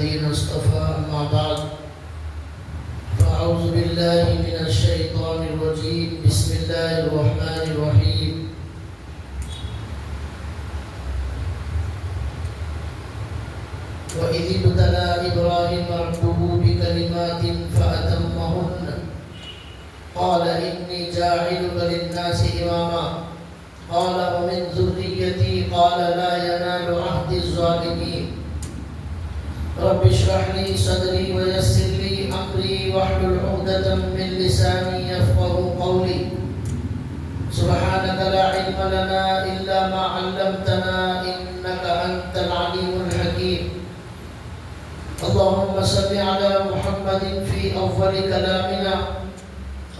الذين اصطفى أما بعد فأعوذ بالله من الشيطان الرجيم بسم الله الرحمن الرحيم وإذ ابتلى إبراهيم ربه بكلمات فأتمهن قال إني جاعلك للناس إماما قال ومن ذريتي قال لا ينال عهد الظالمين رب اشرح لي صدري ويسر لي أمري واحلل عقدة من لساني يفقهوا قولي سبحانك لا علم لنا إلا ما علمتنا إنك أنت العليم الحكيم اللهم صل على محمد في أول كلامنا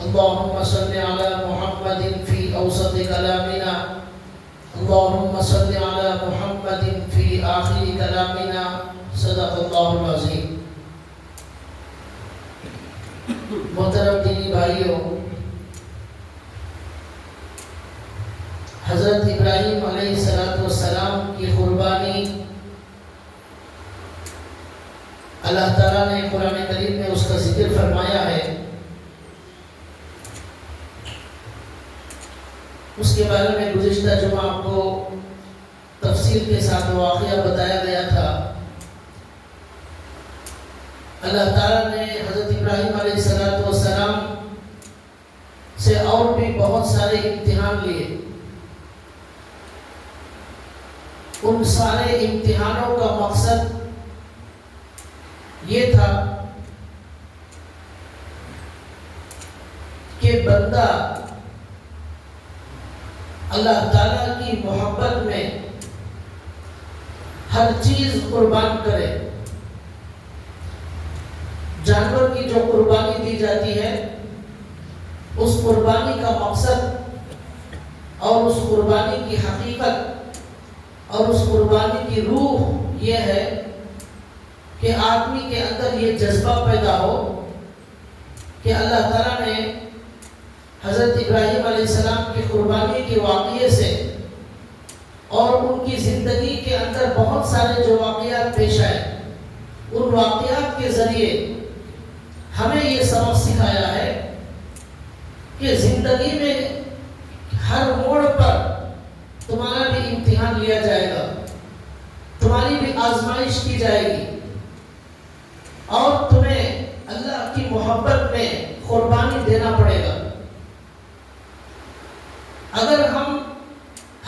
اللهم صل على محمد في أوسط كلامنا اللهم صل على محمد في آخر كلامنا صدق اللہ العظیم. محترم دینی بھائیوں، حضرت ابراہیم علیہ السلام کی قربانی اللہ تعالیٰ نے قرآن کریم میں اس کا ذکر فرمایا ہے. اس کے بارے میں گزشتہ جمعہ آپ کو تفصیل کے ساتھ واقعہ بتایا گیا تھا. اللہ تعالیٰ نے حضرت ابراہیم علیہ السلام سے اور بھی بہت سارے امتحان لیے. ان سارے امتحانوں کا مقصد یہ تھا کہ بندہ اللہ تعالیٰ کی محبت میں ہر چیز قربان کرے. جانور کی جو قربانی دی جاتی ہے اس قربانی کا مقصد اور اس قربانی کی حقیقت اور اس قربانی کی روح یہ ہے کہ آدمی کے اندر یہ جذبہ پیدا ہو کہ اللہ تعالیٰ نے حضرت ابراہیم علیہ السلام کی قربانی کے واقعے سے اور ان کی زندگی کے اندر بہت سارے جو واقعات پیش آئے ان واقعات کے ذریعے ہمیں یہ سبق سکھایا ہے کہ زندگی میں ہر موڑ پر تمہارا بھی امتحان لیا جائے گا، تمہاری بھی آزمائش کی جائے گی اور تمہیں اللہ کی محبت میں قربانی دینا پڑے گا. اگر ہم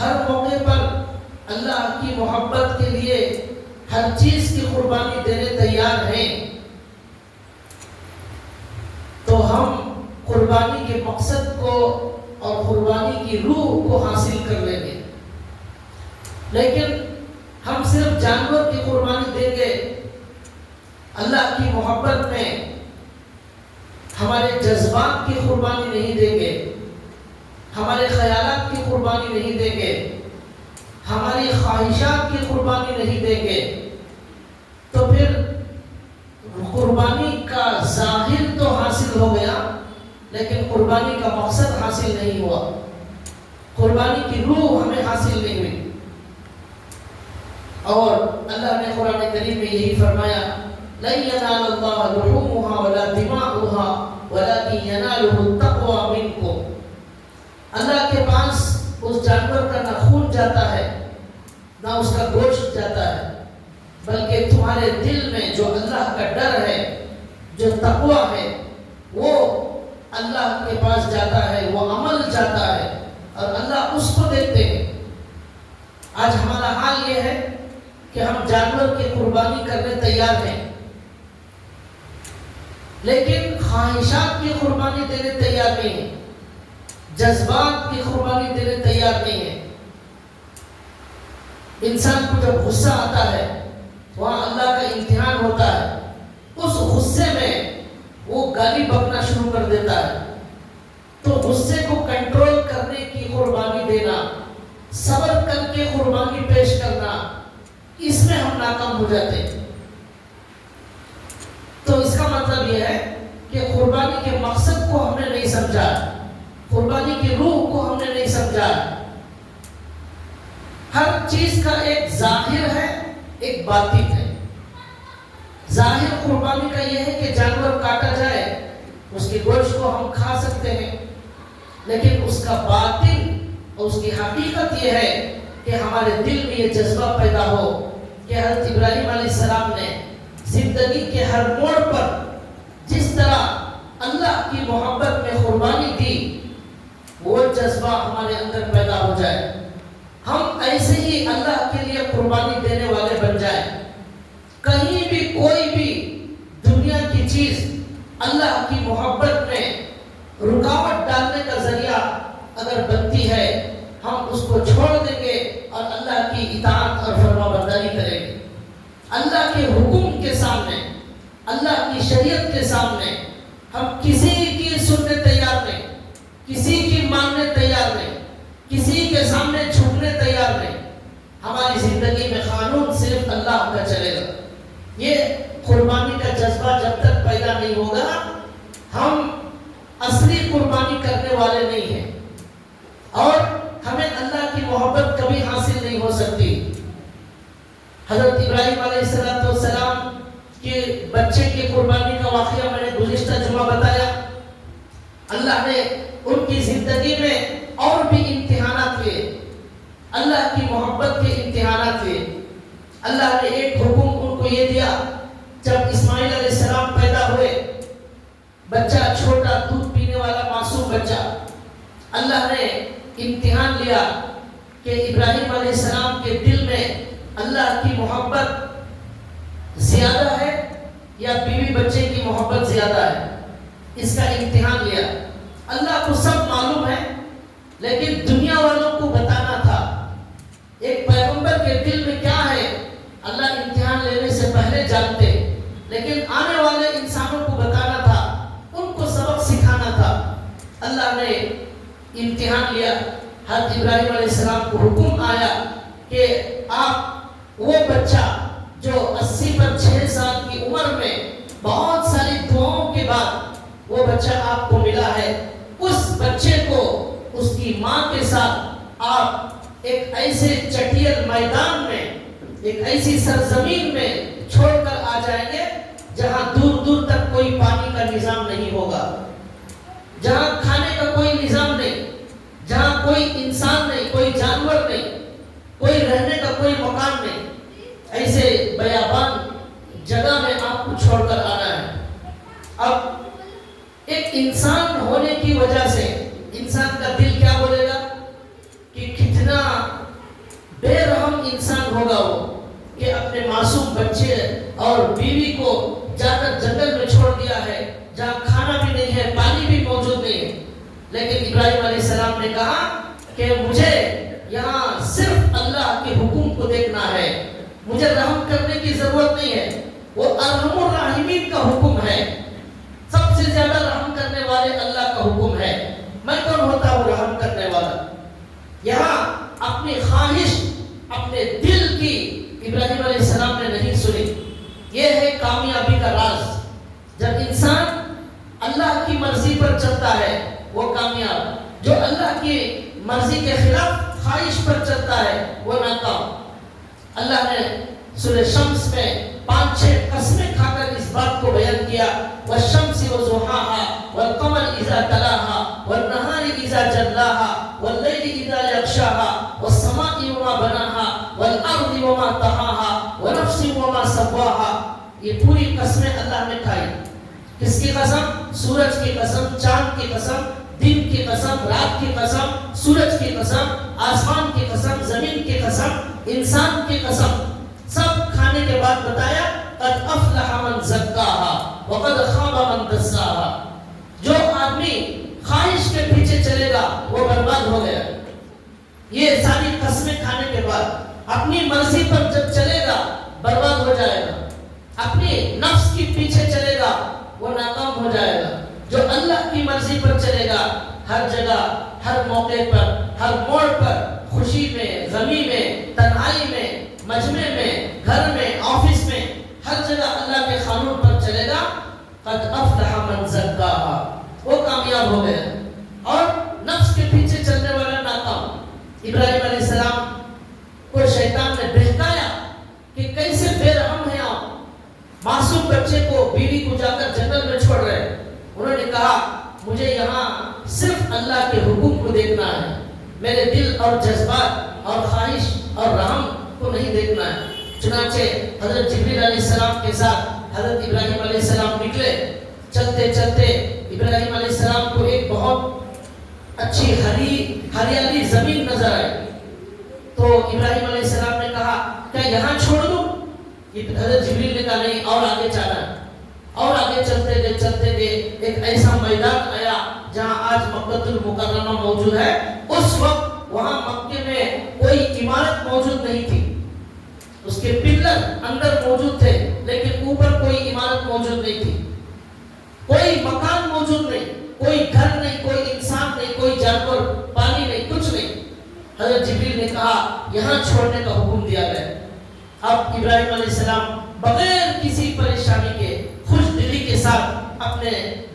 ہر موقع پر اللہ کی محبت کے لیے ہر چیز کی قربانی دینے تیار ہیں تو ہم قربانی کے مقصد کو اور قربانی کی روح کو حاصل کر لیں گے. لیکن ہم صرف جانور کی قربانی دیں گے، اللہ کی محبت میں ہمارے جذبات کی قربانی نہیں دیں گے، ہمارے خیالات کی قربانی نہیں دیں گے، ہماری خواہشات کی قربانی نہیں دیں گے، تو پھر قربانی کا ظاہر تو حاصل ہو گیا لیکن قربانی کا مقصد حاصل نہیں ہوا، قربانی کی روح ہمیں حاصل نہیں ہوئی. اور اللہ نے قرآن کریم میں یہی فرمایا لَن يَنَالَ اللَّهَ لُحُومُهَا وَلَا دِمَاؤُهَا وَلَكِنْ يَنَالُهُ التَّقْوَى مِنْكُمْ. اللہ کے پاس اس جانور کا نہ خون جاتا ہے نہ اس کا گوشت جاتا ہے، بلکہ تمہارے دل میں جو اللہ کا ڈر ہے، جو تقوی ہے، وہ اللہ کے پاس جاتا ہے، وہ عمل جاتا ہے اور اللہ اس کو دیتے ہیں. آج ہمارا حال یہ ہے کہ ہم جانور کی قربانی کرنے تیار ہیں لیکن خواہشات کی قربانی دینے تیار نہیں ہیں، جذبات کی قربانی دینے تیار نہیں ہیں. انسان کو جب غصہ آتا ہے وہاں اللہ کا امتحان ہوتا ہے، اس غصے میں وہ گالی بکنا شروع کر دیتا ہے. تو غصے کو کنٹرول کرنے کی قربانی دینا، صبر کر کے قربانی پیش کرنا، اس میں ہم ناکام ہو جاتے ہیں. تو اس کا مطلب یہ ہے کہ قربانی کے مقصد کو ہم نے نہیں سمجھا، قربانی کی روح کو ہم نے نہیں سمجھا. ہر چیز کا ایک ظاہر ہے، ایک باطن ہے. ظاہر قربانی کا یہ ہے کہ جانور کاٹا جائے، اس کے گوشت کو ہم کھا سکتے ہیں، لیکن اس کا باطن اور اس کی حقیقت یہ ہے کہ ہمارے دل میں یہ جذبہ پیدا ہو کہ حضرت ابراہیم علیہ السلام نے زندگی کے ہر موڑ پر جس طرح اللہ کی محبت میں قربانی دی، وہ جذبہ ہمارے اندر پیدا ہو جائے، ہم ایسے ہی اللہ کے لیے قربانی دینے والے بن جائیں۔ کہیں بھی کوئی بھی دنیا کی چیز اللہ کی محبت میں رکاوٹ ڈالنے کا ذریعہ اگر بنتی ہے، ہم اس کو چھوڑ دیں گے اور اللہ کی اطاعت اور فرمانبرداری کریں گے۔ اللہ کے حکم کے سامنے، اللہ کی شریعت کے سامنے ہم کسی کی سننے تیار نہیں، کسی کی ماننے تیار نہیں، کسی کے سامنے جھکنے تیار نہیں۔ ہماری زندگی میں قانون صرف اللہ کا چلے گا۔ یہ قربانی کا جذبہ جب تک پیدا نہیں ہوگا، ہم اصلی قربانی کرنے والے نہیں ہیں، اور ہمیں اللہ کی محبت کبھی حاصل نہیں ہو سکتی۔ حضرت ابراہیم علیہ السلام کے بچے کی قربانی کا واقعہ میں نے گزشتہ جمعہ بتایا۔ اللہ نے ان کی زندگی میں اور بھی امتحانات لیے، اللہ کی محبت کے امتحانات لیے۔ اللہ نے ایک حکم ان کو یہ دیا، جب اسماعیل علیہ السلام پیدا ہوئے، بچہ چھوٹا دودھ پینے والا معصوم بچہ، اللہ نے امتحان لیا کہ ابراہیم علیہ السلام کے دل میں اللہ کی محبت زیادہ ہے یا بیوی بچے کی محبت زیادہ ہے، اس کا امتحان لیا۔ اللہ کو سب معلوم ہے، لیکن دنیا والوں کو بتانا تھا ایک پیغمبر کے دل میں کیا ہے، اللہ امتحان لینے سے پہلے جانتے، لیکن آنے والے انسانوں کو بتانا تھا، ان کو سبق سکھانا تھا۔ اللہ نے امتحان لیا، حضرت ابراہیم علیہ السلام کو حکم آیا کہ آپ وہ بچہ جو 80 پر 6 سال کی عمر میں بہت ساری دعاؤں کے بعد وہ بچہ آپ کو ملا ہے، اس بچے کو اس کی ماں کے ساتھ آپ ایک ایسے چٹیل میدان میں، ایک ایسی سرزمین میں چھوڑ کر آ جائیں گے جہاں دور دور تک کوئی پانی کا نظام نہیں ہوگا، جہاں کھانے کا کوئی نظام نہیں، جہاں کوئی انسان نہیں، کوئی جانور نہیں، کوئی رہنے کا کوئی مکان نہیں، ایسے بیابان جگہ میں آپ کو چھوڑ کر آنا ہے۔ اب ایک انسان ہونے کی وجہ سے انسان کا دل کیا بولے گا کہ کتنا بے رحم انسان ہوگا وہ، کہ اپنے معصوم بچے اور بیوی کو جا کر جنگل میں چھوڑ دیا ہے جہاں کھانا بھی نہیں ہے، پانی بھی موجود نہیں ہے۔ لیکن ابراہیم علیہ السلام نے کہا کہ مجھے یہاں صرف اللہ کے حکم کو دیکھنا ہے، مجھے رحم کرنے کی ضرورت نہیں ہے، وہ ارحم الراحمین کا حکم ہے، سب سے زیادہ رحم کرنے والے اللہ کا حکم ہے، میں کون ہوتا ہوں رحم کرنے والا؟ یہاں اپنی خواہش، اپنے دل کی ابراہیم علیہ السلام نے نہیں سنی۔ یہ ہے کامیابی کا راز، جب انسان اللہ کی مرضی پر چلتا ہے وہ کامیاب، جو اللہ کی مرضی کے خلاف خواہش پر چلتا ہے وہ ناکام۔ اللہ نے سورہ شمس میں 5-6 قسمیں کھا کر اس بات کو بیان کیا، والشمس وضحاها والقمر اذا تلاها والنهار اذا جلاها والليل اذا يغشاها والسماء وما بناها والارض وما طحاها ونفس وما سواها۔ یہ پوری قسمیں اللہ نے کھائی۔ کس کی قسم؟ سورج کی قسم، چاند کی قسم، دن کی قسم، رات کی قسم، سورج کی قسم، آسمان کی قسم، زمین کی قسم، انسان کی قسم۔ سب کھانے کے بعد بتایا قد افلح من زکاها وقد خاب من دساها۔ جو آدمی خواہش کے پیچھے چلے گا وہ برباد ہو گیا۔ یہ ساری قسمیں کھانے کے بعد اپنی مرضی پر جب چلے گا برباد ہو جائے گا، اپنی نفس کے پیچھے چلے گا وہ ناکام ہو جائے گا۔ جو اللہ کی مرضی پر چلے گا، ہر جگہ، ہر موقع پر، ہر موڑ پر، خوشی میں، غمی میں، تنہائی میں، مجمع میں، گھر میں، آفس میں، ہر جگہ اللہ کے قانون پر چلے گا، قد افلح من زکاها، وہ کامیاب ہو گیا۔ اور نفس کے پیچھے چلنے والا ناکام۔ ابراہیم علیہ السلام کو شیطان نے بہکایا کہ کیسے بے رحم ہیں آپ، معصوم بچے کو، بیوی کو جا کر جنگل میں چھوڑ رہے ہیں. انہوں نے کہا مجھے یہاں صرف اللہ کے حکم کو دیکھنا ہے، میرے دل اور جذبات اور خواہش اور رحم کو نہیں دیکھنا ہے. چنانچہ حضرت جبریل علیہ السلام کے ساتھ حضرت ابراہیم علیہ السلام نکلے. چلتے چلتے ابراہیم علیہ السلام کو ایک بہت اچھی ہریالی زمین نظر آئی. تو ابراہیم علیہ السلام نے کہا کیا یہاں چھوڑ دوں؟ حضرت جبریل نے کہا نہیں، اور آگے چلا. اور آگے چلتے گئے ایک ایسا میدان آیا جہاں آج مکہ المکرمہ موجود ہے. اس وقت وہاں مکے میں کوئی عمارت موجود نہیں تھی. اس کے پلر اندر موجود تھے لیکن اوپر کوئی عمارت موجود نہیں تھی. کوئی مکان موجود نہیں، کوئی گھر نہیں، کوئی انسان نہیں، کوئی جانور، پانی نہیں، کچھ نہیں. حضرت جبریل نے کہا یہاں چھوڑنے کا حکم دیا گیا. اب ابراہیم علیہ السلام بغیر کسی پریشانی کے خوش دلی کے ساتھ اپنے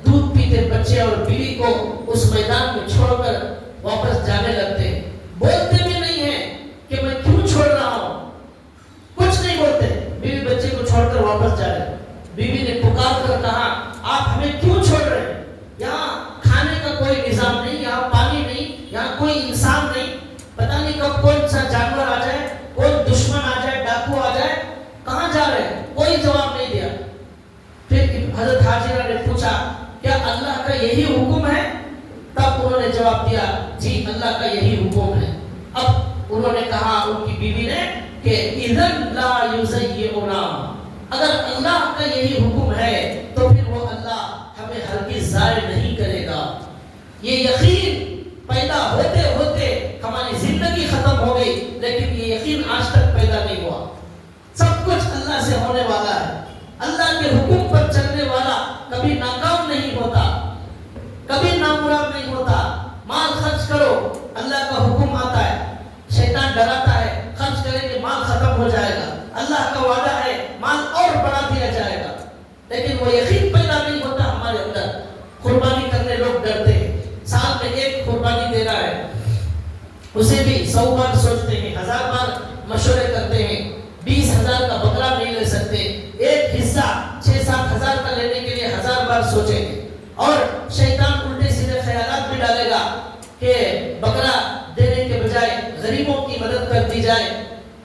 دودھ پیتے بچے اور بیوی کو اس میدان میں چھوڑ کر واپس جانے لگتے. بولتے بھی نہیں ہیں کہ میں کیوں چھوڑ رہا ہوں، کچھ نہیں بولتے. بیوی بچے کو چھوڑ کر واپس جا رہے. بیوی نے پکار کر کہا آپ ہمیں کیوں چھوڑ رہے ہیں؟ یہاں کھانے کا کوئی نظام نہیں، یہاں پانی نہیں، یہاں کوئی انسان نہیں. پتہ نہیں کب کون سا جانور آ جائے، کوئی دشمن آ جائے، ڈاکو آ جائے. کہاں جا رہے ہیں؟ کوئی جواب نہیں دیا. پھر حضرت حاجرہ نے پوچھا کیا اللہ کا یہی حکم ہے؟ تب انہوں نے جواب دیا جی اللہ کا یہی حکم ہے. اب انہوں نے کہا ان کی بیوی نے کہ اذن لا یزیئنا، اگر اللہ کا یہی حکم ہے تو پھر وہ اللہ ہمیں ہرگز ضائع نہیں کرے گا. یہ یقین پیدا ہوتے ہوتے ہماری زندگی ختم ہو گئی لیکن یہ یقین آج تک پیدا نہیں ہوا. سب کچھ اللہ سے ہونے والا ہے. اللہ کے حکم پر چلنے والا کبھی ناکام نہیں ہوتا، کبھی نامراد نہیں ہوتا. مال خرچ کرو، اللہ کا حکم آتا ہے. شیطان ڈراتا ہے خرچ کریں گے مال ختم ہو جائے گا. اللہ کا وعدہ ہے مال اور بڑھا دیا جائے گا، لیکن وہ یقین پیدا نہیں ہوتا ہمارے اندر. قربانی کرنے لوگ ڈرتے ہیں. سال میں ایک قربانی دینا ہے، اسے بھی 100 بار سوچتے ہیں، 1000 بار مشورے کرتے ہیں. 20,000 کا بکرا نہیں لے سکتے، ایک حصہ 6-7 ہزار کا لینے کے لیے 1000 بار سوچیں گے. اور شیطان الٹے سیدھے خیالات بھی ڈالے گا کہ بکرا دینے کے بجائے غریبوں کی مدد کر دی جائے،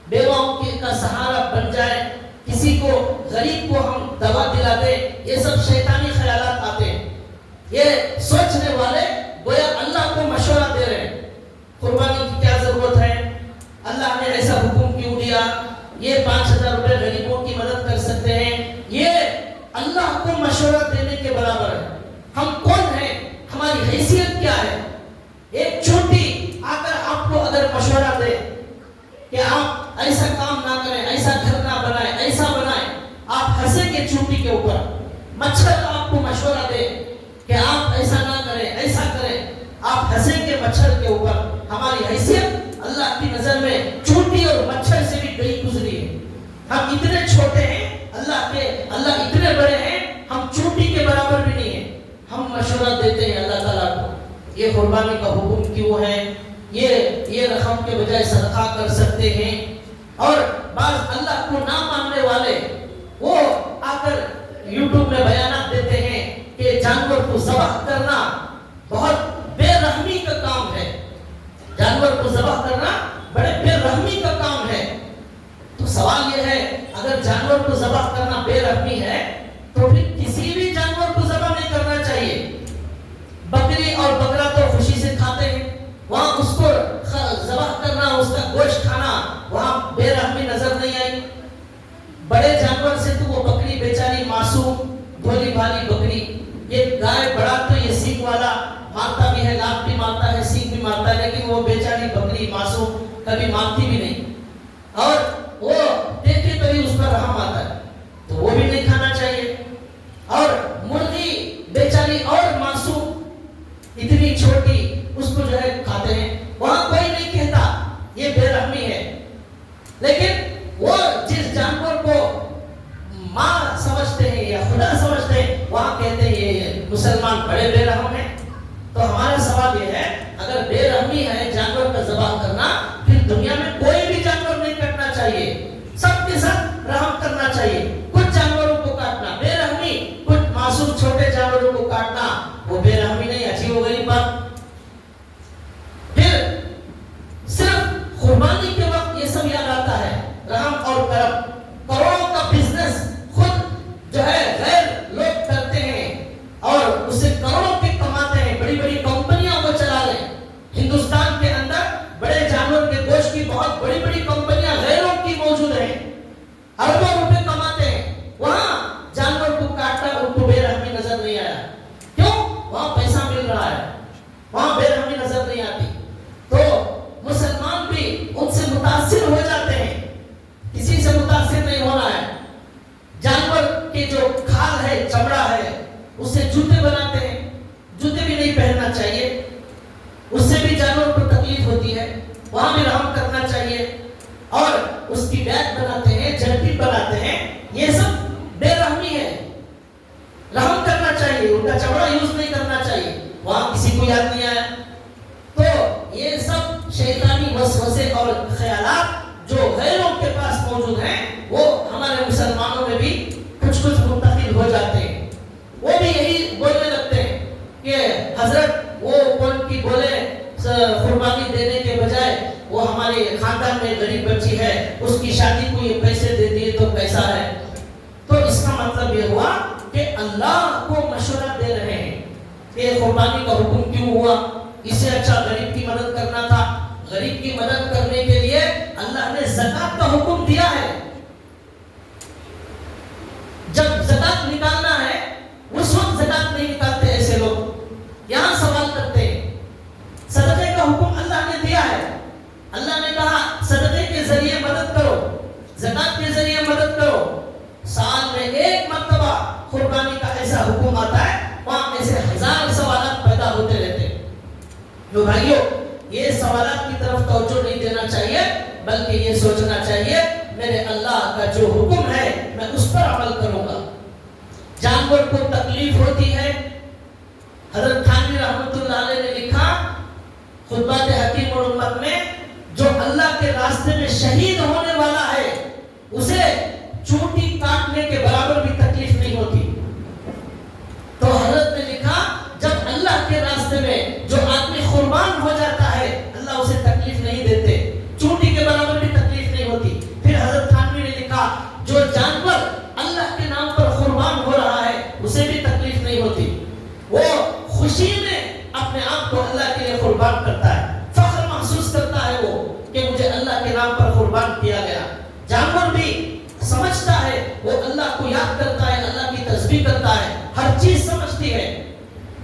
بیواؤں کا سہارا بن جائے، کسی کو غریب کو ہم دوا دلا دیں. یہ سب شیطانی خیالات آتے ہیں. یہ سوچنے والے گویا اللہ کو مشورہ دے رہے ہیں قربانی کی کیا ضرورت ہے، اللہ نے ایسا حکم کیوں دیا، یہ 5,000 روپے غریبوں کی مدد کر سکتے ہیں. یہ اللہ کو مشورہ دینے کے برابر ہے. ہم کون ہیں، ہماری حیثیت کیا ہے؟ ایک چھوٹی آ کر آپ کو اگر مشورہ دے کہ آپ ایسا کام نہ کریں، ایسا گھر نہ بنائیں، ایسا بنائیں، آپ ہنسیں گے چوٹی کے اوپر. مچھر آپ کو مشورہ دے کہ آپ ایسا نہ کریں، ایسا کریں، آپ ہنسیں گے مچھر کے اوپر. ہماری حیثیت اللہ کی نظر میں چوٹی اور مچھر سے بھی گئی گزری ہے. ہم اتنے چھوٹے ہیں، اللہ اتنے بڑے ہیں، ہم چوٹی کے برابر بھی نہیں ہیں. ہم مشورہ دیتے ہیں اللہ تعالیٰ کو یہ قربانی کا حکم کیوں ہے، یہ رقم کے بجائے صدقہ کر سکتے ہیں. اور بعض اللہ کو نہ ماننے والے وہ آ کر یوٹیوب میں بیانات دیتے ہیں کہ جانور کو ذبح کرنا بہت بے رحمی کا کام ہے. جانور کو ذبح کرنا بڑے بے رحمی کا کام ہے. تو سوال یہ ہے اگر جانور کو ذبح کرنا بے رحمی ہے تو پھر کسی بھی جانور کو ذبح نہیں کرنا چاہیے. بکری اور بکرا تو خوشی سے کھاتے ہیں، وہاں اس کو ذبح کرنا، اس کا گوشت کھانا، وہاں بے رحمی نظر نہیں آئی. بڑے جانور سے تو وہ بکری بیچاری معصوم بھولی بھالی بکری، یہ گائے بڑا تو یہ سینگ والا مارتا بھی ہے، لات بھی مارتا ہے، سینگ بھی مارتا ہے، لیکن وہ بیچاری بکری معصوم کبھی مارتی بھی نہیں. اور وہ دیکھے تو ہی اس پر رحم آتا ہے، تو وہ بھی نہیں کھانا چاہیے. اور مرغی بیچاری اور معصوم اتنی چھوٹی، اس کو جو ہے کھاتے ہیں، وہاں کوئی نہیں کہتا یہ بے رحمی ہے. لیکن وہ جس جانور کو ماں سمجھتے ہیں یا خدا سمجھتے ہیں وہاں کہتے ہیں یہ مسلمان بڑے بے رحم ہیں. تو ہمارا سوال یہ ہے اگر بے رحمی ہے جانور کا ذبح کرنا، پھر دنیا میں کوئی بھی جانور نہیں کٹنا چاہیے، سب کے ساتھ رحم کرنا چاہیے. کچھ جانوروں کو اس سے جوتے بناتے ہیں، جوتے بھی نہیں پہننا چاہیے، اس سے بھی جانور کو تکلیف ہوتی ہے، وہاں بھی رحم کرنا چاہیے. اور اس کی بیگ بناتے ہیں، جرکن بناتے ہیں، یہ سب بے رحمی ہے. رحم کرنا چاہیے، ان کا چمڑا یوز نہیں کرنا چاہیے، وہاں کسی کو یاد نہیں آیا. تو یہ سب شیطانی وسوسے اور خیالات جو غیروں کے پاس موجود ہیں وہ ہمارے مسلمانوں میں بھی کچھ منتقل ہو جاتے ہیں. وہ بھی یہی بولنے لگتے ہیں کہ حضرت وہ کون کی بولے قربانی دینے کے بجائے وہ ہمارے خاندان میں غریب بچی ہے، اس کی شادی کو یہ پیسے دے دیے تو کیسا ہے. تو اس کا مطلب یہ ہوا کہ اللہ کو مشورہ دے رہے ہیں کہ قربانی کا حکم کیوں ہوا، اس سے اچھا غریب کی مدد کرنا تھا. غریب کی مدد کرنے کے لیے اللہ نے زکات کا حکم دیا ہے. جب زکات نکالنا ہے اس وقت زکات نہیں نکالتے ایسے لوگ. یہاں سوال کرتے ہیں، صدقے کا حکم اللہ نے دیا ہے، اللہ نے کہا صدقے کے ذریعے مدد کرو، زکات کے ذریعے مدد کرو. سال میں ایک مرتبہ قربانی کا ایسا حکم آتا ہے، وہاں ایسے ہزار سوالات پیدا ہوتے رہتے ہیں. تو بھائیو، یہ سوالات کی طرف توجہ نہیں دینا چاہیے، بلکہ یہ سوچنا چاہیے میرے اللہ کا جو حکم ہے میں اس پر عمل کروں گا. جانور کو تکلیف ہوتی ہے. حضرت تھانوی رحمۃ اللہ علیہ نے لکھا خطبات حکیم الامت میں، جو اللہ کے راستے میں شہید ہونے والا ہے اسے چونٹی کاٹنے کے برابر بھی تکلیف نہیں ہوتی. تو حضرت نے لکھا جب اللہ کے راستے میں جو آدمی قربان ہو جاتا ہے اللہ اسے تکلیف نہیں دیتے، چونٹی کے برابر بھی تکلیف نہیں ہوتی. پھر حضرت تھانوی نے لکھا جو جانور اللہ کے نام پر قربان ہو رہا ہے اسے بھی تکلیف نہیں ہوتی، وہ خوشی میں اپنے آپ کو اللہ کے لیے قربان کرتا ہے، فخر محسوس کرتا ہے وہ کہ مجھے اللہ کے نام پر قربان کیا گیا. جانور بھی سمجھتا ہے، وہ اللہ کو یاد کرتا ہے، اللہ کی تسبیح کرتا ہے، ہر چیز سمجھتی ہے.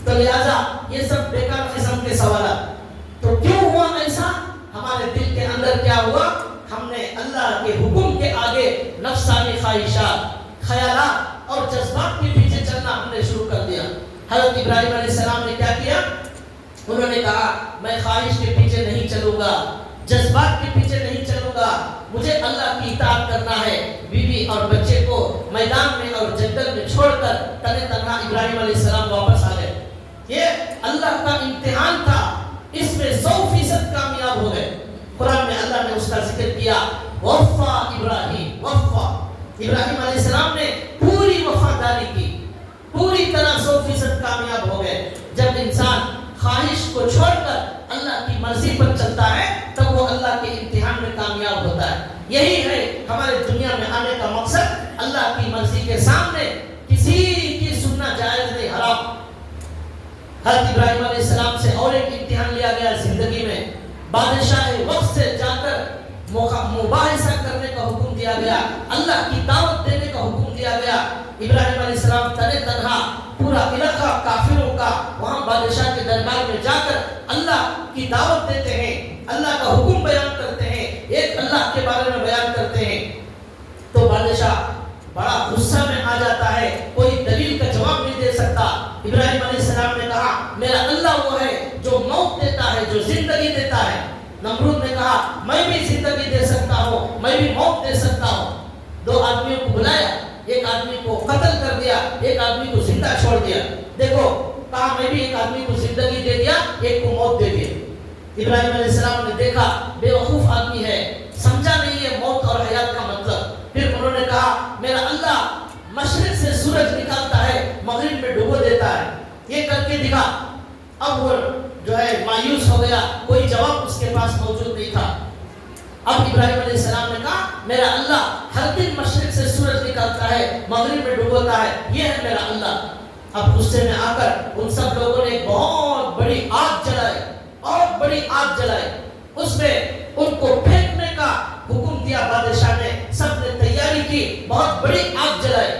تو لہذا یہ سب بیکار قسم کے سوالات. تو کیوں ہوا ایسا؟ ہمارے دل کے اندر کیا ہوا؟ ہم نے اللہ کے حکم کے آگے نفسانی خواہشات، خیالات اور جذبات کے پیچھے چلنا ہم نے شروع کر دیا. حضرت ابراہیم علیہ السلام نے کیا کیا؟ انہوں نے کہا میں خواہش کے پیچھے نہیں چلوں گا، جذبات کے پیچھے نہیں چلوں گا، مجھے اللہ کی اطاعت کرنا ہے. بیوی اور بچے کو میدان میں اور جنگل میں چھوڑ کر تنہا تنہا ابراہیم علیہ السلام واپس آ گئے. یہ اللہ کا امتحان تھا، اس میں 100% کامیاب ہو گئے. قرآن میں اللہ نے اس کا ذکر کیا، وفا ابراہیم، وفا ابراہیم علیہ السلام نے پوری وفاداری کی، پوری طرح 100% کامیاب ہو گئے. جب انسان خواہش کو چھوڑ کر اللہ کی مرضی پر چلتا ہے تب وہ اللہ کے امتحان میں کامیاب ہوتا ہے. یہی ہے ہمارے دنیا میں آنے کا مقصد، اللہ کی مرضی کے سامنے کسی کی سننا جائز نہیں، حرام. حضرت ابراہیم علیہ السلام سے اور ایک امتحان لیا گیا زندگی میں. بادشاہ وقت سے جا کر مباحثہ کرنے کا حکم دیا گیا، اللہ کی دعوت دینے کا حکم دیا گیا. ابراہیم علیہ السلام تنہا پورا علاقہ کافروں کا وہاں بادشاہ کے دربار میں جا کر اللہ کی دعوت دیتے ہیں، اللہ کا حکم بیان کرتے ہیں، ایک اللہ کے بارے میں بیان کرتے ہیں. تو بادشاہ بڑا غصہ میں آ جاتا ہے، کوئی دلیل کا جواب نہیں دے سکتا. ابراہیم علیہ السلام نے کہا میرا اللہ وہ ہے جو موت دیتا ہے، جو زندگی دیتا ہے. نمرود نے کہا میں بھی زندگی دے سکتا ہوں، میں بھی موت دے سکتا ہوں. 2 آدمیوں کو بلایا، ایک آدمی کو قتل کر دیا، ایک آدمی کو زندہ چھوڑ دیا. دیکھو کہا میں بھی ایک آدمی کو زندگی دے دیا، ایک کو موت دے دیا. ابراہیم علیہ السلام نے دیکھا بے وقوف آدمی ہے، سمجھا نہیں ہے موت اور حیات کا مطلب. پھر انہوں نے کہا میرا اللہ مشرق سے سورج نکالتا ہے، مغرب میں ڈبو دیتا ہے، یہ کر کے دکھا. اب وہ جو ہے مایوس ہو گیا، کوئی جواب اس کے پاس موجود نہیں تھا. اب ابراہیم علیہ السلام نے کہا میرا اللہ ہر دن مشرق سے سورج نکالتا ہے، مغرب میں ڈبوتا ہے، یہ ہے میرا اللہ. اب غصے میں آ کر ان سب لوگوں نے ایک بہت بڑی آگ جلائی، بہت بڑی آگ جلائی. اس میں ان کو پھینکنے کا حکم دیا بادشاہ نے. سب نے تیاری کی، بہت بڑی آگ جلائی.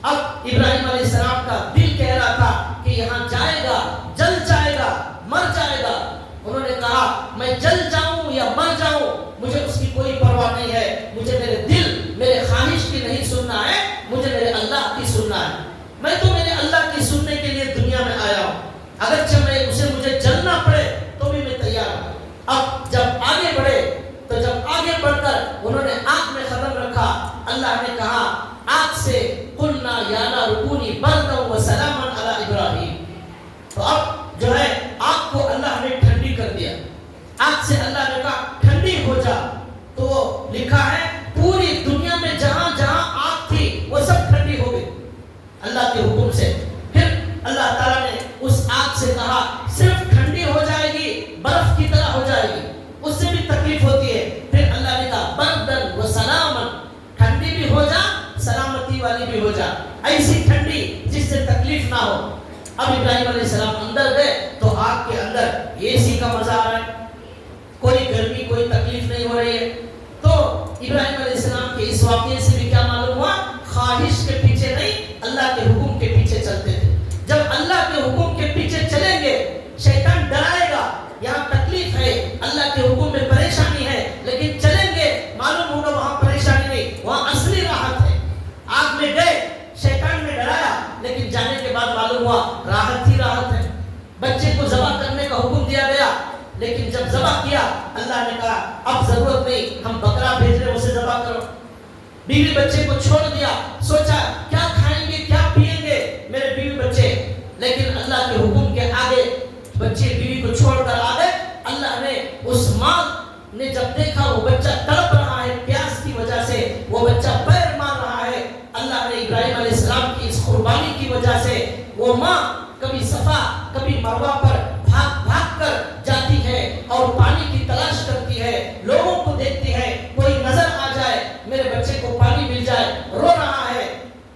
اب ابراہیم علیہ السلام کا دل کہہ رہا تھا کہ یہاں جائے گا، جل جائے گا، مر جائے گا. انہوں نے کہا میں جل جاؤں یا مر جاؤں مجھے اس کی کوئی پرواہ نہیں ہے، مجھے میرے دل، میرے خواہش کی نہیں سننا ہے، مجھے میرے اللہ کی سننا ہے. میں تو میرے اللہ کی سننے آگ سے قلنا یا نار کونی بردا و سلاما علی ابراہیم. تو اب جو ہے آگ کو اللہ نے ٹھنڈی کر دیا. آگ سے اللہ نے کہا ٹھنڈی ہو جا. تو لکھا ہے پوری دنیا میں جہاں جہاں آگ تھی وہ سب ٹھنڈی ہو گئی اللہ کے حکم سے. پھر اللہ تعالیٰ نے اس آگ سے کہا صرف ٹھنڈی ہو جائے گی, برف کی طرح ہو جائے گی, اس سے بھی تکلیف ہوتی ہے. پھر اللہ نے کہا بردن و سلامن, ٹھنڈی بھی ہو جا سلامتی والی بھی ہو جا, ایسی ٹھنڈی جس سے تکلیف نہ ہو. اب ابراہیم علیہ السلام اندر گئے تو آگ کے اندر اے سی کا مزہ آ رہا ہے, کوئی گرمی کوئی تکلیف نہیں ہو رہی ہے. تو ابراہیم علیہ السلام کے اس واقعے سے بھی کیا معلوم ہوا, خواہش کے پیچھے نہیں اللہ کے حکم کے پیچھے چلتے تھے. جب اللہ کے حکم کے پیچھے چلیں گے شیطان ڈرائے گا, یہاں تکلیف ہے اللہ کے حکم میں پریشانی ہے, لیکن چلیں گے معلوم ہوگا وہاں پریشانی نہیں, وہاں اصلی راحت ہے. آگ میں گئے شیطان نے ڈرایا, لیکن جانے کے بعد معلوم ہوا راحت ہی راحت ہے. بچے کو ذبح کرنے کا حکم دیا گیا, لیکن جب ذبح کیا اللہ نے کہا اب ضرورت نہیں, ہم بکرا بھیج رہے اسے ذبح کرو. بیوی بچے کو چھوڑ دیا, سوچا کیا کھائیں گے کیا پیئیں گے میرے بیوی بچے, لیکن اللہ کے حکم کے آگے بچے بیوی کو چھوڑ کر آ گئے. اللہ نے اس ماں نے جب دیکھا وہ بچہ تڑپ رہا ہے پیاس کی وجہ سے, وہ بچہ پیر مار رہا ہے, اللہ نے ابراہیم علیہ السلام کی اس قربانی کی وجہ سے وہ ماں کبھی صفا کبھی مروہ پر بھاگ بھاگ کر جاتی ہے اور پانی کی تلاش کرتی ہے, لوگوں کو دیکھتی ہے کوئی نظر آ جائے میرے بچے کو پانی مل جائے, رو رہا ہے.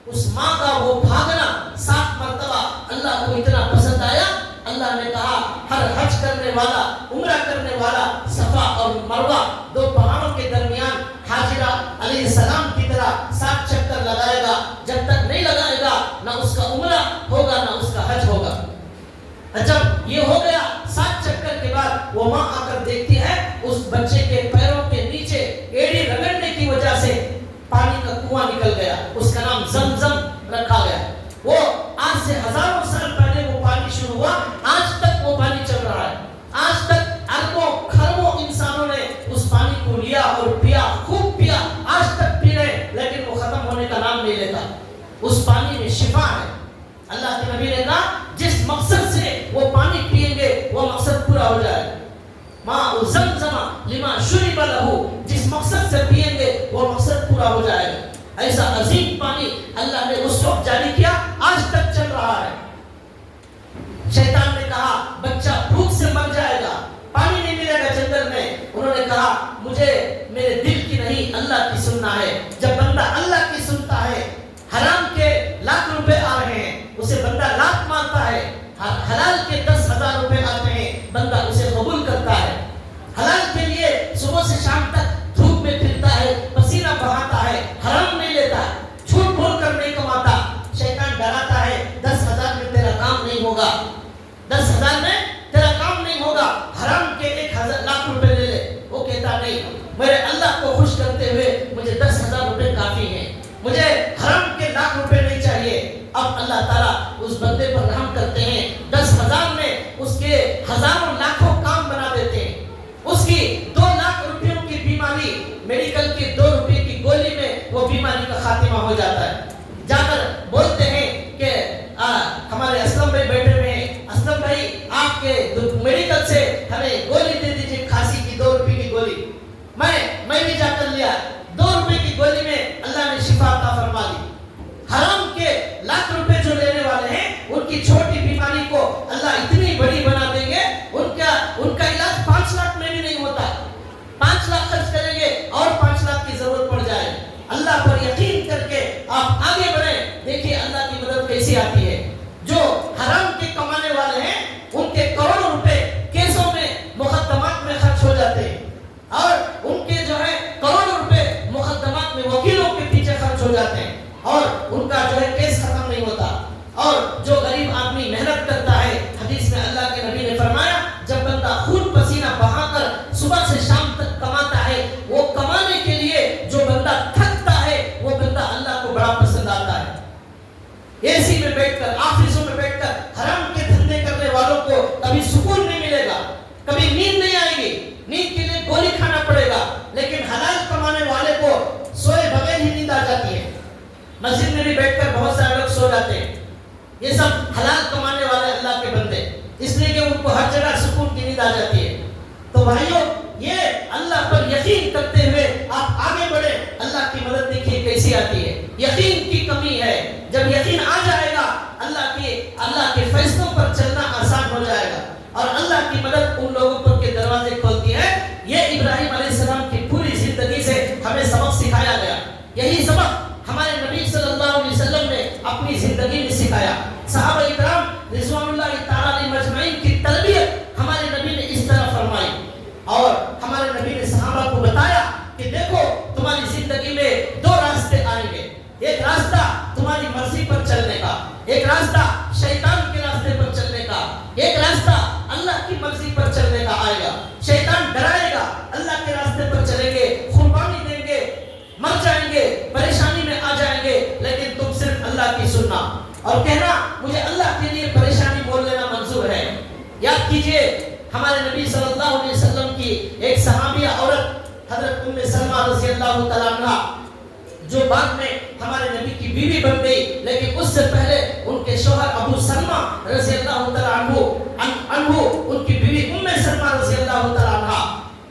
اس ماں کا وہ بھاگنا 7 مرتبہ اللہ کو اتنا پسند آیا, اللہ نے کہا ہر حج کرنے والا عمرہ کرنے والا صفا اور مروہ 2 پہاڑوں کے درمیان حاجرہ علیہ السلام کی طرح 7 چکر لگائے گا. جب تک نہیں لگائے گا نہ اس کا عمرہ ہوگا نہ اس کا حج ہوگا. جب یہ ہو گیا 7 چکر کے بعد وہ ماں آ کر دیکھتی ہے اس بچے کے پیروں کے نیچے ایڑی رگڑنے کی وجہ سے پانی کا کنواں نکل گیا, اس کا نام زمزم رکھا گیا. وہ آج سے ہزاروں سال پہلے وہ پانی شروع ہوا, آج تک وہ پانی چل رہا ہے. آج تک اربوں کھربوں انسانوں نے اس پانی کو لیا اور پیا, خوب پیا, آج تک پی رہے, لیکن وہ ختم ہونے کا نام نہیں لیتا. اس پانی میں شفا ہے. اللہ کے نبی نے کہا جس مقصد سے وہ پانی پیئیں گے وہ مقصد پورا ہو جائے. ماء زمزم لما شرب له, جس مقصد سے پیئیں گے وہ مقصد پورا ہو جائے گا. ایسا عظیم پانی اللہ نے اس وقت جاری کیا, آج تک چل رہا ہے. شیطان نے کہا بچہ بھوک سے مر جائے گا, پانی نہیں ملے گا جنگل میں. انہوں نے کہا مجھے میرے دل کی نہیں اللہ کی سننا ہے. جب بندہ اللہ کی سنتا ہے, حرام کے لاکھ روپے آ رہے ہیں اسے بندہ لاکھ مارتا ہے, حلال کے 10,000 روپے آتے ہیں بندہ اسے قبول کرتا ہے. حلال کے لیے صبح سے شام تک دھوپ میں پھرتا ہے, پسینہ بہاتا ہے, حرام نہیں لیتا, جھوٹ بول کر نہیں کماتا. شیطان ڈراتا ہے 10,000 میں تیرا کام نہیں ہوگا, 10,000 میں تیرا کام نہیں ہوگا, حرام کے 1,000 روپے لے لے. وہ کہتا نہیں, میرے اللہ کو خوش کرتے ہوئے مجھے 10,000 روپے کافی ہیں, مجھے حرام کے لاکھ روپے نہیں چاہیے. اب اللہ تعالیٰ اس بندے پر رحم کرتے ہیں, 10,000 میں اس کے ہزاروں لاکھوں کام بنا دیتے ہیں. اس کی 2 لاکھ روپیوں کی بیماری میڈیکل کی 2 روپے کی گولی میں وہ بیماری کا خاتمہ ہو جاتا ہے. جا کر بولتے ہیں کہ ہمارے اسلم بھائی بیٹھے ہوئے ہیں, اسلم بھائی آپ کے میڈیکل سے ہمیں گولی دے دیجیے, کھانسی کی 2 روپے کی گولی. میں بھی جا کر لیا, 2 روپے کی گولی میں اللہ نے شفا عطا فرما دی. حرام کے لاکھ روپے جو لینے والے ہیں ان کی چھوٹی بیماری کو اللہ اتنی بڑی بنا دیں گے, ان کا علاج 5 لاکھ میں بھی نہیں ہوتا. 5 لاکھ خرچ کریں گے اور 5 لاکھ کی ضرورت پڑ جائے. اللہ پر یقین کر کے آپ آگے بڑھیں, دیکھیے اللہ کی مدد کیسی آتی ہے. جو حرام کے کمانے والے ہیں ان کے کروڑوں روپے کیسوں میں مقدمات میں خرچ ہو جاتے ہیں, اور ان کے جو ہے کروڑوں روپے مقدمات میں وکیلوں کے پیچھے خرچ ہو جاتے ہیں, اور ان کا جو ہے کیس ختم نہیں ہوتا. اور جو غریب آدمی محنت کرتا ہے, حدیث میں اللہ کے نبی نے فرمایا جب بندہ خون پسینہ بہا کر صبح سے شام تک کماتا ہے, وہ کمانے کے لیے جو بندہ تھکتا ہے وہ بندہ اللہ کو بڑا پسند آتا ہے. اے سی میں بیٹھ کر, آفسوں میں بیٹھ کر حرام کے دھندے کرنے والوں کو کبھی سکون نہیں ملے گا, کبھی نیند نہیں آئے گی, نیند کے لیے گولی کھانا پڑے گا. لیکن حلال کمانے والے کو سوئے بغیر ہی نیند آ جاتی ہے. مسجد میں بھی بیٹھ کر بہت سارے لوگ سو جاتے ہیں. یہ سب حلال کمانے والے اللہ کے بندے، اس لیے کہ ان کو ہر جگہ سکون کی نیند آ جاتی ہے. تو بھائیوں، یہ اللہ پر یقین کرتے ہوئے آپ آگے بڑھے. اللہ کی مدد دیکھیے کیسی آتی ہے. یقین کی کمی ہے. جب یقین آ جائے گا اللہ کے فیصلوں پر چلنا آسان ہو جائے گا، اور اللہ کی مدد ان لوگوں پر کے دروازے کھولتی ہے. یہ ابراہیم علیہ السلام کی پوری زندگی سے ہمیں سبق سکھایا گیا. یہی سبق ہمارے نبی صلی اللہ علیہ وسلم نے اپنی زندگی میں سکھایا. صحابہ اکرام رضوان اللہ تعالیٰ علیہ مجمعین کی تربیت ہمارے نبی نے اس طرح فرمائی، اور ہمارے نبی نے صحابہ کو بتایا کہ دیکھو تمہاری زندگی میں دو راستے آئیں گے. ایک راستہ تمہاری مرضی پر چلنے کا، ایک راستہ شیطان کے راستے پر چلنے کا، ایک راستہ اللہ کی مرضی پر چلنے کا آئے گا. شیطان ڈرائے گا، اللہ کے راستے پر چلیں گے، قربانی دیں گے، مر جائیں گے، پریشانی میں آ جائیں گے، لیکن تم صرف اللہ کی سننا اور کہنا مجھے اللہ کے لیے پریشانی بول لینا منظور ہے. یاد کیجئے ہمارے نبی صلی اللہ علیہ وسلم کی ایک صحابیہ عورت حضرت ام سلمہ رضی اللہ تعالیٰ عنہ، جو بعد میں ہمارے نبی کی بیوی بن گئی، لیکن اس سے پہلے ان کے شوہر ابو سلمہ رضی اللہ تعالیٰ عنہ ان کی بیوی ام سلمہ رضی اللہ تعالیٰ عنہ،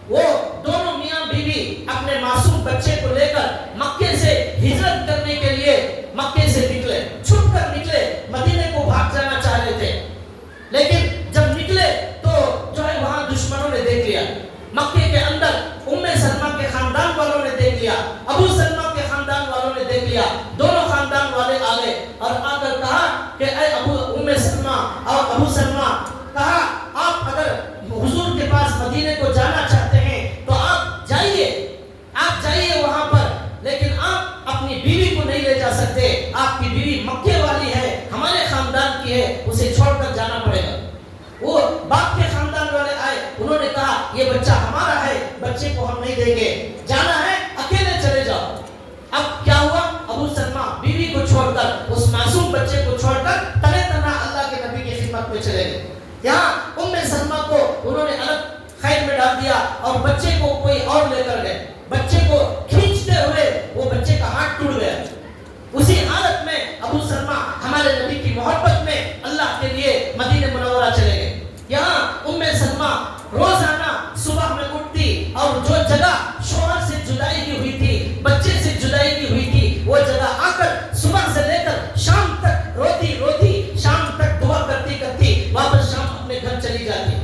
وہ دونوں میاں بیوی اپنے معصوم بچے کو لے کر مکے سے ہجرت کرنے کے لیے مکے سے نکلے، چھپ کر نکلے، مدینے کو بھاگ جانا چاہ رہے تھے. لیکن جب نکلے تو جو ہے وہاں دشمنوں نے دیکھ لیا. مکے کے اندر ام سلمہ کے خاندان والوں نے دیکھ لیا، ابو سلمہ کے خاندان والوں نے دیکھ لیا. دونوں خاندان والے آ گئے اور آ کر کہا کہ اے ام سلمہ اور ابو سلمہ، کہا آپ اگر حضور کے پاس مدینے کو جانا چاہتے ہیں تو آپ جائیے وہاں پر، لیکن آپ اپنی بیوی کو نہیں لے جا سکتے. آپ کی بیوی مکے والی ہے، ہمارے خاندان کی ہے، اسے چھوڑ کر جانا پڑے گا. وہ باپ کے خاندان والے آئے، انہوں نے کہا یہ بچہ ہمارا ہے، بچے کو ہم نہیں دیں گے، جانا ہے اکیلے چلے جاؤ. اب کیا ہوا؟ ابو سلمہ بیوی کو چھوڑ کر، اس معصوم بچے کو چھوڑ کر تنہا تنہا اللہ کے نبی کی خدمت میں چلے گئے. یہاں ام سلمہ کو انہوں نے الگ خیر میں ڈال دیا اور بچے کو کوئی اور لے کر گئے. بچے کو کھینچتے ہوئے وہ بچے کا ہاتھ ٹوٹ گیا. اسی حالت میں ابو سلمہ ہمارے نبی کی محبت میں اللہ کے لیے مدینہ منورہ چلے گئے. یہاں ام سلمہ روزانہ صبح میں اٹھتی اور جو جگہ شوہر سے جدائی کی ہوئی تھی، بچے سے جدائی کی ہوئی تھی، وہ جگہ آ کر صبح سے لے کر شام تک روتی شام تک دعا کرتی واپس شام اپنے گھر چلی جاتی.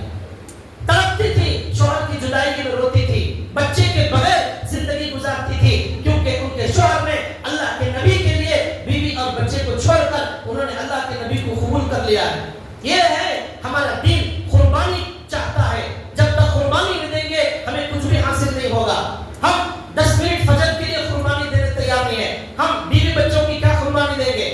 تڑپتی تھی، شوہر کی جدائی کی میں روتی تھی، بچے کے بغیر زندگی گزارتی تھی، کیونکہ ان کے شوہر نے اللہ کے نبی کے لیے بیوی اور بچے کو چھوڑ کر انہوں نے اللہ کے نبی کو قبول کر لیا ہے. یہ ہے ہمارا دین، قربانی چاہتا ہے. جب تک قربانی نہیں دیں گے ہمیں کچھ بھی حاصل نہیں ہوگا. ہم 10 منٹ فجر کے لیے قربانی دینے تیار نہیں ہے. ہم بیوی بچوں کی کیا قربانی دیں گے؟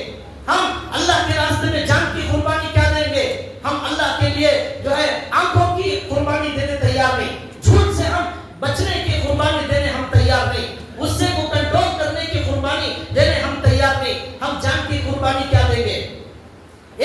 ہم اللہ کے راستے میں جان کی قربانی کیا دیں گے؟ ہم اللہ کے لیے جو ہے آنکھوں کی قربانی دینے تیار نہیں. جھوٹ سے ہم بچنے کی قربانی دینے ہم تیار نہیں. غصے کو کنٹرول کرنے کی قربانی دینے ہم تیار نہیں. ہم جان کی قربانی کیا دیں گے؟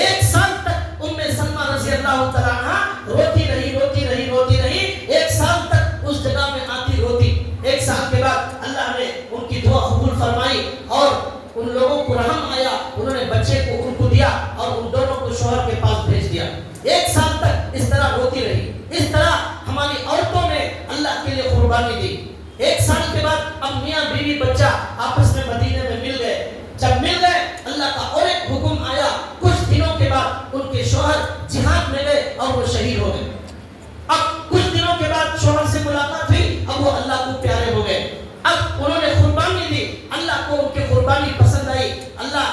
1 سال تک ام سلمہ رضی اللہ تعالیٰ عنہ روتی رہی. 1 سال تک اس جگہ میں آتی روتی. 1 سال کے بعد اللہ نے ان کی دعا قبول فرمائی اور ان لوگوں کو رحم آیا. انہوں نے بچے کو ان کو دیا اور ان دونوں کو شوہر کے پاس بھیج دیا. 1 سال تک اس طرح روتی رہی. اس طرح ہماری عورتوں نے اللہ کے لیے قربانی دی. 1 سال کے بعد اب میاں بیوی بچہ آپس میں مدینے میں مل گئے. جب مل گئے اللہ کا اور ایک حکم آیا. کچھ دنوں کے بعد ان کے شوہر جہاد میں گئے اور وہ شہید ہو گئے. اب کچھ دنوں کے بعد شوہر سے ملاقات ہوئی، اب وہ اللہ کو پیارے ہو گئے. اب انہوں نے قربانی دی، اللہ کو ان کی قربانی پسند آئی. اللہ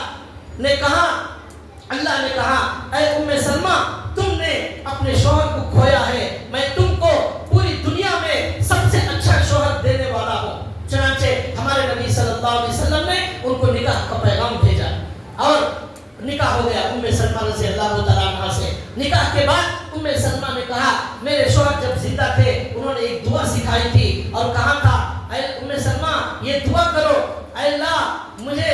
نے کہا اے ام سلمہ، تم نے اپنے شوہر کو کھویا ہے، میں تم کو پوری دنیا میں سب سے اچھا شوہر دینے والا ہوں. چنانچہ ہمارے نبی صلی اللہ علیہ وسلم نے ان کو نکاح کا پیغام بھیجا اور نکاح ہو گیا ام سلمہ رضی اللہ تعالیٰ عنہ سے. نکاح کے بعد ام سلمہ نے کہا میرے شوہر جب زندہ تھے انہوں نے ایک دعا سکھائی تھی اور کہا تھا اے ام سلمہ یہ دعا کرو، اے اللہ مجھے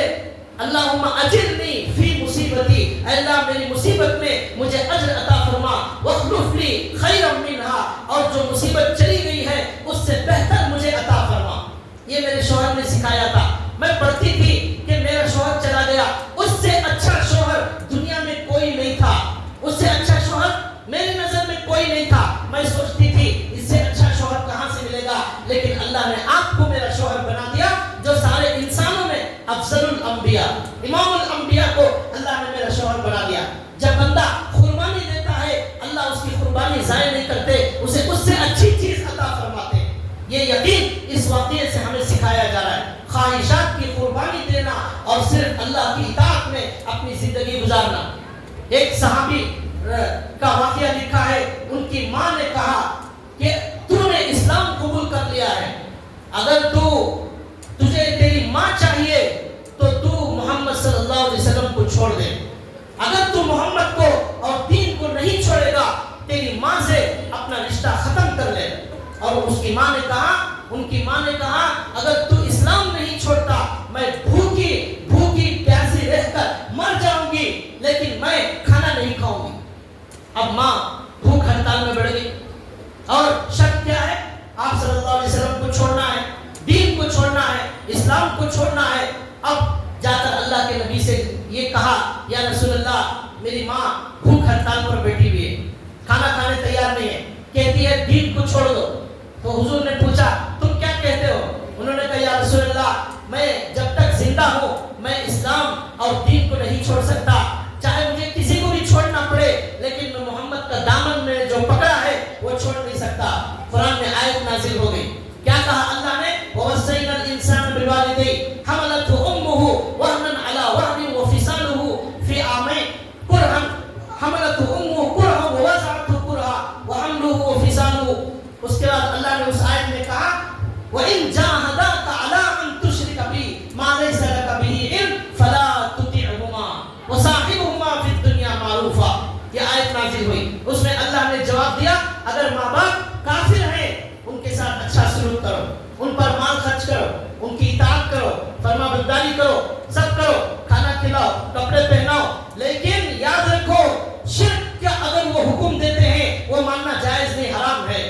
اللہم اجرنی فی مصیبتی، اے اللہ میری مصیبت میں مجھے اجر عطا فرما، واخلف لی خیرا منہا، اور جو مصیبت چلی گئی ہے اس سے بہتر مجھے عطا فرما. یہ میرے شوہر نے سکھایا تھا. میں پڑھتی تھی کہ میرا شوہر چلا الانبیاء، امام الانبیاء کو اللہ نے میرا شوہر بنا دیا. جب بندہ قربانی دیتا ہے اللہ اس کی قربانی ضائع نہیں کرتے، اسے اس سے اچھی چیز عطا فرماتے ہیں. یہ یقین اس واقعے سے ہمیں سکھایا جا رہا ہے. خواہشات کی قربانی دینا اور صرف اللہ کی اطاعت میں اپنی زندگی گزارنا. ایک صحابی کا واقعہ لکھا ہے، ان کی ماں نے کہا کہ تو نے اسلام قبول کر لیا ہے، اگر تجھے تیری ماں چاہیے تو محمد صلی اللہ علیہ وسلم کو چھوڑ دے. اگر تو محمد کو اور دین کو نہیں چھوڑے گا تیری ماں سے اپنا رشتہ ختم کر لے. اور ان کی ماں نے کہا اگر تو اسلام نہیں چھوڑتا میں بھوکی پیاسی رہ کر مر جاؤں گی لیکن میں کھانا نہیں کھاؤں گی. اب ماں بھوک ہڑتال میں بڑھ گئی اور شک کیا ہے، آپ صلی اللہ علیہ وسلم کو چھوڑنا ہے، دین کو چھوڑنا ہے، اسلام کو چھوڑنا ہے. اب جا کر اللہ کے نبی سے یہ کہا یا رسول اللہ میری ماں بھوک ہڑتال پر بیٹھی ہوئی ہے، کھانا کھانے تیار نہیں ہے، کہتی ہے دین کو چھوڑ دو. تو حضور نے پوچھا تم کیا کہتے ہو؟ انہوں نے کہا یا رسول اللہ میں جب تک زندہ ہوں میں اسلام اور دین کو نہیں چھوڑ سکتا، چاہے مجھے کسی کو بھی چھوڑنا پڑے لیکن میں محمد کا دامن میں جو پکڑا ہے وہ چھوڑ نہیں سکتا. قرآن میں آیت نازل ہو گئی. کیا کہا اللہ نے؟ وَوَصَّيْنَا الْإِنسَانَ بِالْوَالِدَيْنِ حَمَلَتْهُ أُمُّهُ وَهْنًا عَلَى وَهْنٍ وَفِصَالُهُ فِي عَامَيْنِ حَمَلَتْهُ أُمُّهُ كُرْهًا وَوَضَعَتْهُ كُرْهًا وَحَمْلُهُ وَفِصَالُهُ. اس کے بعد اللہ نے اس آیت میں کہا وَإِن جَاهَدَاكَ عَلَىٰ أَن تُشْرِكَ بِي مَا لَيْسَ لَكَ بِهِ عِلْمٌ فَلَا تُطِعْهُمَا وَصَاحِبْهُمَا فِي الدُّنْيَا مَعْرُوفًا. یہ آیت نازل ہوئی. اس میں اللہ نے جواب دیا اگر ماں باپ کافر ہیں ان کے ساتھ اچھا سلوک کرو، ان پر مال خرچ کرو، ان کی اطاعت کرو، فرما برداری کرو، سب کرو، کھانا کھلاؤ، کپڑے پہناؤ، لیکن یاد رکھو شرک کا اگر وہ حکم دیتے ہیں وہ ماننا جائز نہیں حرام ہے.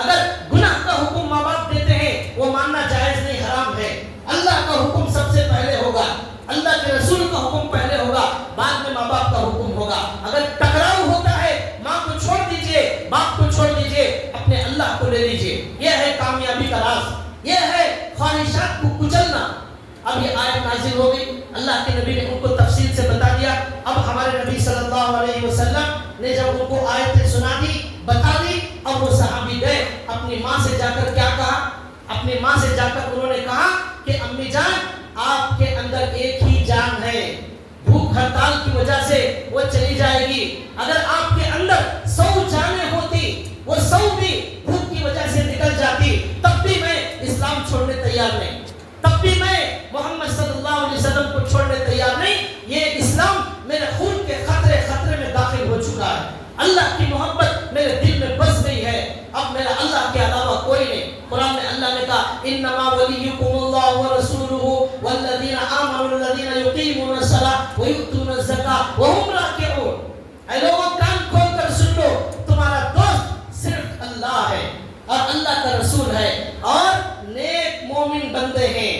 اگر گناہ کا حکم ماں باپ دیتے ہیں وہ ماننا جائز نہیں حرام ہے. اللہ کا حکم سب سے پہلے ہوگا، اللہ کے رسول کا حکم پہلے ہوگا، بعد میں ماں باپ کا حکم ہوگا. اگر ٹکراؤ ہوتا ہے ماں کو چھوڑ دیجئے، باپ کو چھوڑ دیجئے، اپنے اللہ کو لے لیجئے. یہ ہے کامیابی کا راز، یہ ہے خواہشات کو کچلنا. اب یہ آیت نازل ہو گئی، اللہ کے نبی نے ان کو تفصیل سے بتا دیا. اب ہمارے نبی صلی اللہ علیہ وسلم نے جب ان کو آیتیں سنا دی، بتا دی، اور وہ صحابی گئے اپنی ماں سے جا کر کیا کہا؟ اپنی ماں سے جا کر انہوں نے کہا کہ امی جان آپ کے اندر ایک ہی جان ہے، بھوک ہڑتال کی وجہ سے وہ چلی جائے گی. اگر آپ کے اندر 100 جانیں ہوتی وہ 100 بھی بھوک کی وجہ سے نکل جاتی تب بھی میں اسلام چھوڑنے تیار نہیں، تب بھی میں محمد صلی اللہ علیہ وسلم کو چھوڑنے تیار نہیں. یہ اسلام میرے خون کے خطرے میں داخل ہو چکا ہے. اللہ کی محبت میرے دل میں بس گئی ہے، اب میرا اللہ کے علاوہ کوئی نہیں. قرآن میں اللہ نے کہا انما ولیکم اللہ ورسولہ والذین آمنوا الذین یقیمون الصلاۃ ویؤتون الزکاۃ وہم راکعون. اے لوگوں کان کھول کر سن لو، تمہارا دوست صرف اللہ ہے اور اللہ کا رسول ہے اور نیک مومن بندے ہیں.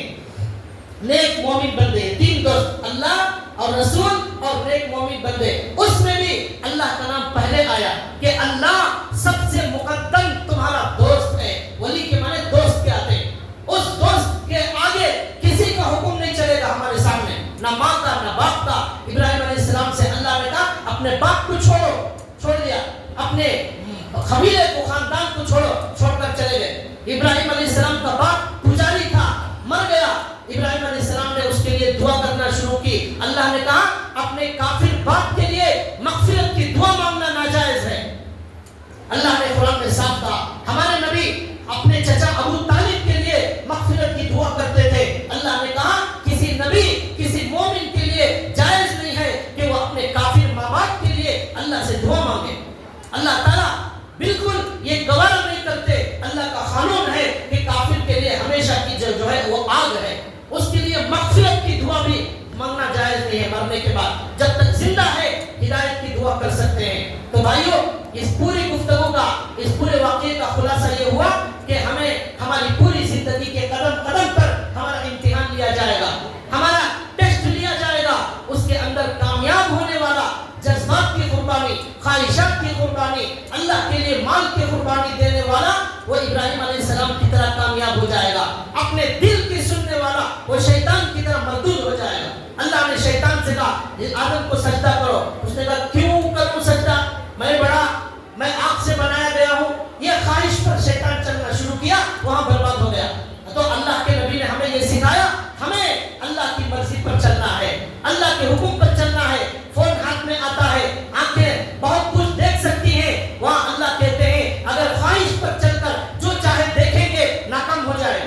نیک مومن بندے، تین دوست، اللہ اور رسول اور نیک مومن بندے. اس میں بھی اللہ کا نام پہلے آیا کہ اللہ سب سے مقدم تمہارا دوست ہے. ولی کے معنی دوست کے آتے ہیں. اس دوست کے آگے کسی کا حکم نہیں چلے گا ہمارے سامنے، نہ ماں کا نہ باپ کا. ابراہیم علیہ السلام سے اللہ نے کہا اپنے باپ کو چھوڑ دیا، اپنے قبیلے کو، خاندان کو چھوڑ کر چلے گئے. ابراہیم علیہ السلام کا باپ پجاری تھا، مر گیا. ابراہیم علیہ السلام نے اس کے لیے دعا کرنا شروع کی. اللہ نے کہا اپنے کافر باپ کے لیے مغفرت کی دعا مانگنا ناجائز ہے. اللہ نے قرآن میں صاف کہا. ہمارے نبی اپنے چچا ابو طالب کے لیے مغفرت کی دعا کرتے تھے. اللہ نے کہا کسی نبی، کسی مومن کے لیے جائز نہیں ہے کہ وہ اپنے کافر ماں باپ کے لیے اللہ سے دعا مانگے. اللہ تعالیٰ بالکل یہ گوارا نہیں کرتے. اللہ کا قانون ہے کہ کافر کے لیے ہمیشہ کی جو ہے وہ آگ ہے. اس کے لیے مغفرت کی دعا بھی مانگنا جائز نہیں ہے مرنے کے بعد. جب تک زندہ ہے ہدایت کی دعا کر سکتے ہیں. تو بھائیوں اس پوری گفتگو کا، اس پورے واقعے کا خلاصہ یہ ہوا کہ ہمیں ہماری پوری زندگی کے قدم قدم پر ہمارا امتحان لیا جائے گا، ہمارا ٹیسٹ لیا جائے گا. اس کے اندر کامیاب ہونے والا جذبات کی قربانی، خواہشات کی قربانی، اللہ کے لیے مال کی قربانی دینے والا وہ ابراہیم علیہ السلام کی طرح کامیاب ہو جائے گا. اپنے دل کی سننے والا وہ شیطان کی طرح مردود ہو جائے گا. کہا آدم کو سجدہ کرو. اس نے کہا کیوں کروں سجدہ؟ میں آگ سے بنایا گیا ہوں. یہ خواہش پر شیطان چلنا شروع کیا, وہاں برباد ہو گیا. تو اللہ کے نبی نے ہمیں یہ سکھایا, ہمیں اللہ کی مرضی پر چلنا ہے, اللہ کے حکم پر چلنا ہے. فون ہاتھ میں آتا ہے, آنکھیں بہت کچھ دیکھ سکتی ہیں, وہاں اللہ کہتے ہیں اگر خواہش پر چل کر جو چاہے دیکھیں گے ناکام ہو جائیں.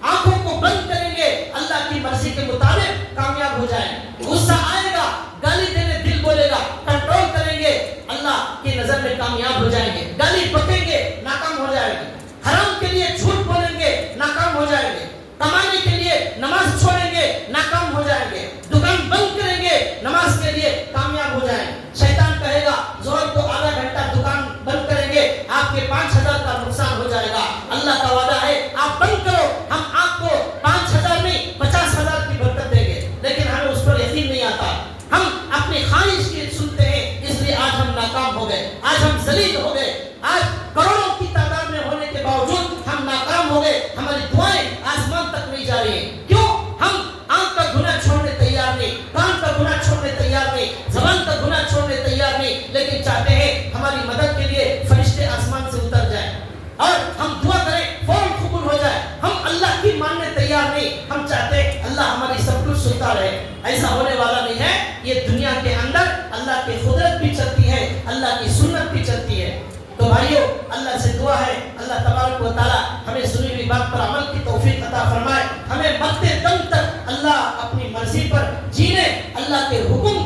آنکھوں کو بند کریں گے, اللہ کی مرضی کے مطابق کامیاب ہو جائیں. غصہ آئے گا, گالی دینے دل بولے گا, کنٹرول کریں گے, اللہ کی نظر میں کامیاب ہو جائیں گے. گالی بکیں گے, ناکام ہو جائیں گے. حرام کے لیے جھوٹ بولیں گے, ناکام ہو جائیں گے. کمانے کے لیے نماز چھوڑیں گے, ناکام ہو جائیں گے. دکان بند کریں گے, نماز کے لیے کامیاب ہو جائیں گے. شیطان کہے گا ظہر کو آدھا گھنٹہ دکان بند کریں گے, آپ کے 5,000 کا نقصان ہو جائے گا. اللہ کا وعدہ ہے آپ بند کرو, ہم آپ کو 5,000 نہیں 50,000 کی برکت دیں گے. لیکن ہمیں اس پر یقین نہیں آتا, ہم اپنی خواہش کی سنتے ہیں, اس لیے آج ہم ناکام ہو گئے, آج ہم ذلیل ہو گئے. آج کروڑوں کی تعداد میں ہونے کے باوجود ہم ناکام ہو گئے. ہماری دعائیں آسمان تک نہیں جا رہی ہیں. کیوں؟ ہم آنکھ کا گناہ چھوڑنے تیار نہیں, کان کا گناہ چھوڑنے تیار نہیں, زبان کا گناہ چھوڑنے تیار نہیں, لیکن چاہتے ہیں ہماری مدد کے لیے فرشتے آسمان سے اتر جائیں اور ہم دعا کریں فوراً قبول ہو جائے. ہم اللہ کی ماننے تیار نہیں, ہم چاہتے ہیں اللہ ہماری سب کچھ سنتا رہے. ایسا ہونے والا نہیں ہے. یہ دنیا کے اندر اللہ کی قدرت بھی چلتی ہے, اللہ کی سنت بھی چلتی ہے. تو بھائیو, اللہ سے دعا ہے اللہ تبارک و تعالی ہمیں سنی ہوئی بات پر عمل کی توفیق عطا فرمائے. ہمیں مرتے دم تک اللہ اپنی مرضی پر جینے, اللہ کے حکم